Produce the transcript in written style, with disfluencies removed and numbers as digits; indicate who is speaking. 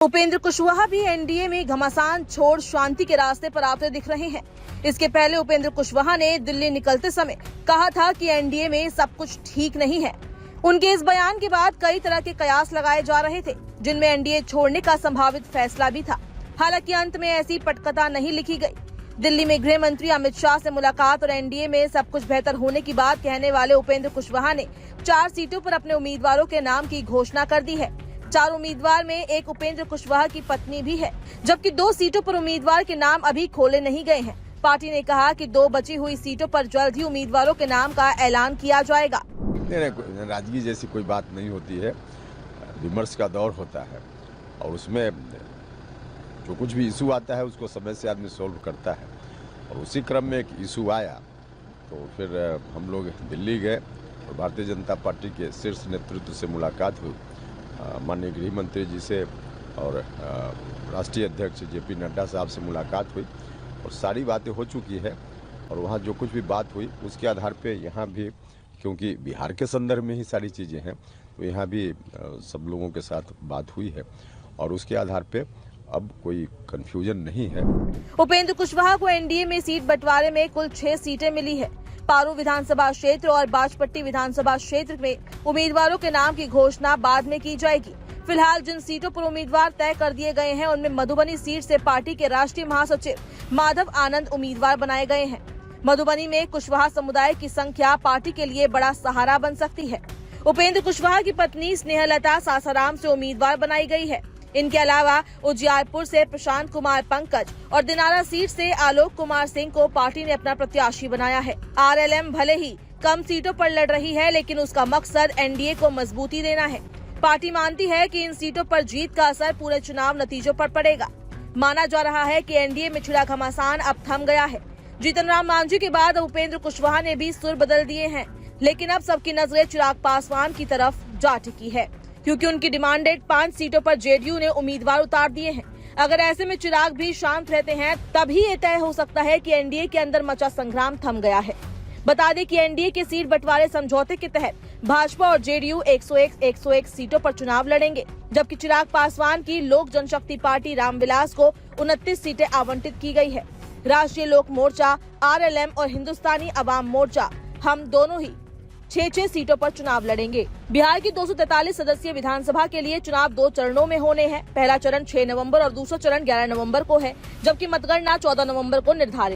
Speaker 1: उपेंद्र कुशवाहा भी एनडीए में घमासान छोड़ शांति के रास्ते पर आते दिख रहे हैं। इसके पहले उपेंद्र कुशवाहा ने दिल्ली निकलते समय कहा था कि एनडीए में सब कुछ ठीक नहीं है। उनके इस बयान के बाद कई तरह के कयास लगाए जा रहे थे, जिनमें एनडीए छोड़ने का संभावित फैसला भी था। हालांकि अंत में ऐसी पटकथा नहीं लिखी गई। दिल्ली में गृह मंत्री अमित शाह से मुलाकात और एनडीए में सब कुछ बेहतर होने की बात कहने वाले उपेंद्र कुशवाहा ने 4 सीटों पर अपने उम्मीदवारों के नाम की घोषणा कर दी है। 4 उम्मीदवार में एक उपेंद्र कुशवाहा की पत्नी भी है, जबकि 2 सीटों पर उम्मीदवार के नाम अभी खोले नहीं गए हैं। पार्टी ने कहा कि 2 बची हुई सीटों पर जल्द ही उम्मीदवारों के नाम का ऐलान किया जाएगा।
Speaker 2: नाराजगी जैसी कोई बात नहीं होती है, विमर्श का दौर होता है और उसमें जो कुछ भी इशू आता है उसको समय से आदमी सोल्व करता है। और उसी क्रम में एक इशू आया तो फिर हम लोग दिल्ली गए और भारतीय जनता पार्टी के शीर्ष नेतृत्व से मुलाकात हुई। माननीय गृह मंत्री जी से और राष्ट्रीय अध्यक्ष जेपी नड्डा साहब से मुलाकात हुई और सारी बातें हो चुकी है। और वहाँ जो कुछ भी बात हुई उसके आधार पे यहाँ भी, क्योंकि बिहार के संदर्भ में ही सारी चीज़ें हैं, तो यहाँ भी सब लोगों के साथ बात हुई है और उसके आधार पे अब कोई कंफ्यूजन नहीं है।
Speaker 1: उपेंद्र कुशवाहा को एनडीए में सीट बंटवारे में कुल 6 सीटें मिली है। पारू विधानसभा क्षेत्र और बाजपट्टी विधानसभा क्षेत्र में उम्मीदवारों के नाम की घोषणा बाद में की जाएगी। फिलहाल जिन सीटों पर उम्मीदवार तय कर दिए गए हैं उनमें मधुबनी सीट से पार्टी के राष्ट्रीय महासचिव माधव आनंद उम्मीदवार बनाए गए हैं। मधुबनी में कुशवाहा समुदाय की संख्या पार्टी के लिए बड़ा सहारा बन सकती है। उपेंद्र कुशवाहा की पत्नी स्नेहलता सासाराम से उम्मीदवार बनाई गई है। इनके अलावा उजियारपुर से प्रशांत कुमार पंकज और दिनारा सीट से आलोक कुमार सिंह को पार्टी ने अपना प्रत्याशी बनाया है। आरएलएम भले ही कम सीटों पर लड़ रही है, लेकिन उसका मकसद एनडीए को मजबूती देना है। पार्टी मानती है कि इन सीटों पर जीत का असर पूरे चुनाव नतीजों पर पड़ेगा। माना जा रहा है कि एनडीए में छिड़ा घमासान अब थम गया है। जीतन राम मांझी के बाद उपेंद्र कुशवाहा ने भी सुर बदल दिए हैं, लेकिन अब सबकी नजरें चिराग पासवान की तरफ जा टिकी है, क्योंकि उनकी डिमांडेड 5 सीटों पर जेडीयू ने उम्मीदवार उतार दिए हैं। अगर ऐसे में चिराग भी शांत रहते हैं तभी ये तय हो सकता है कि एनडीए के अंदर मचा संग्राम थम गया है। बता दें कि एनडीए के सीट बंटवारे समझौते के तहत भाजपा और जेडीयू 101 सीटों पर चुनाव लड़ेंगे, जबकि चिराग पासवान की लोक जनशक्ति पार्टी रामविलास को 29 सीटें आवंटित की गई है। राष्ट्रीय लोक मोर्चा, आरएलएम और हिंदुस्तानी अवाम मोर्चा हम दोनों ही 6 सीटों पर चुनाव लड़ेंगे। बिहार की 243 सदस्यीय विधानसभा के लिए चुनाव 2 चरणों में होने हैं। पहला चरण 6 नवंबर और दूसरा चरण 11 नवंबर को है, जबकि मतगणना 14 नवंबर को निर्धारित